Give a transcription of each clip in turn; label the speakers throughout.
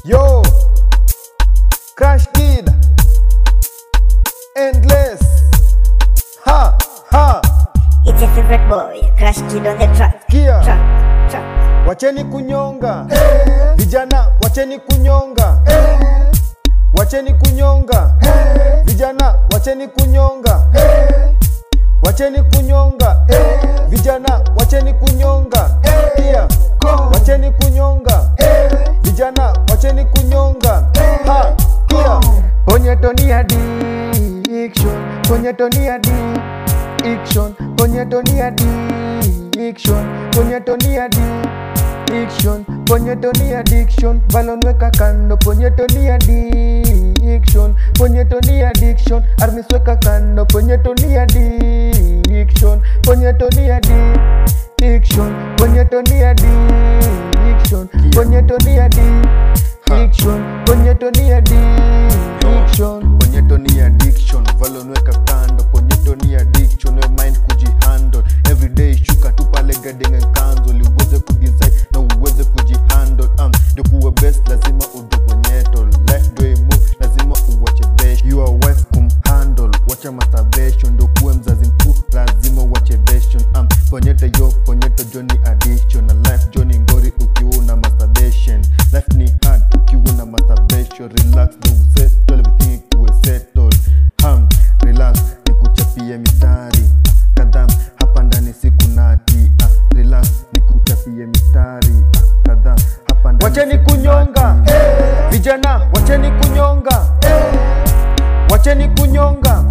Speaker 1: Yo, Crash Kid, Endless, ha, ha.
Speaker 2: It's your favorite boy, Crash Kid on the track.
Speaker 1: Kia,
Speaker 2: Track.
Speaker 1: wacheni kunyonga, vijana wacheni kunyonga, wacheni kunyonga, vijana wacheni kunyonga, wacheni kunyonga, vijana wacheni kunyonga, Kia, wacheni kunyonga, vijana wacheni kunyonga, ha, Kia.
Speaker 3: Ponyetoni addiction, ponyetoni addiction, ponyetoni addiction, ponyetoni addiction, ponyetoni addiction, balonweka kando, ponyetoni addiction, ponyetoni addiction, armisweka kando, ponyetoni addiction, ponyetoni addiction, ponyetoni addiction, ponyetoni addiction, ponyetoni addiction.
Speaker 4: Ponyetoni addiction, valonweka kando. Ponyetoni addiction, we mind kujihandle. Everyday shuka tu pale getting and cancel. Uweze kudesign na uweze kujihandle. Ndio kuwa best lazima udu ponyeto. Life do move lazima uwache best. Your wife kumhandle, wacha masturbation. Ndio kuwe mzazi mkuu lazima uwache bestion. Ponyete yo, ponyeto Johnny addiction. Na life Johnny ngori ukiuna masturbation. Life ni hard ukiuna masturbation. Relax do settle everything ikuwe settled. Relax nikuchapie mistari kadhaa hapa ndani siku nati. Relax nikuchapie mistari kadhaa hapa ndani.
Speaker 1: Wacheni kunyonga, vijana wacheni kunyonga, wacheni kunyonga,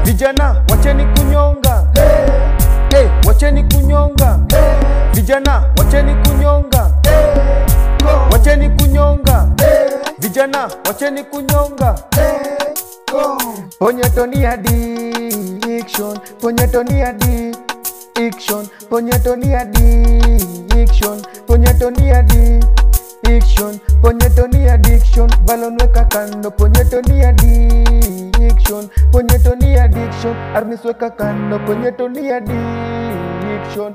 Speaker 1: vijana wacheni kunyonga, wacheni kunyonga, vijana wacheni kunyonga, wacheni kunyonga, vijana wacheni kunyonga.
Speaker 3: Ponyetoni addiction, ponyetoni addiction, ponyetoni addiction, ponyetoni addiction, ponyetoni addiction, balonweka kando, ponyetoni addiction, ponyetoni addiction, armisweka kando, ponyetoni addiction.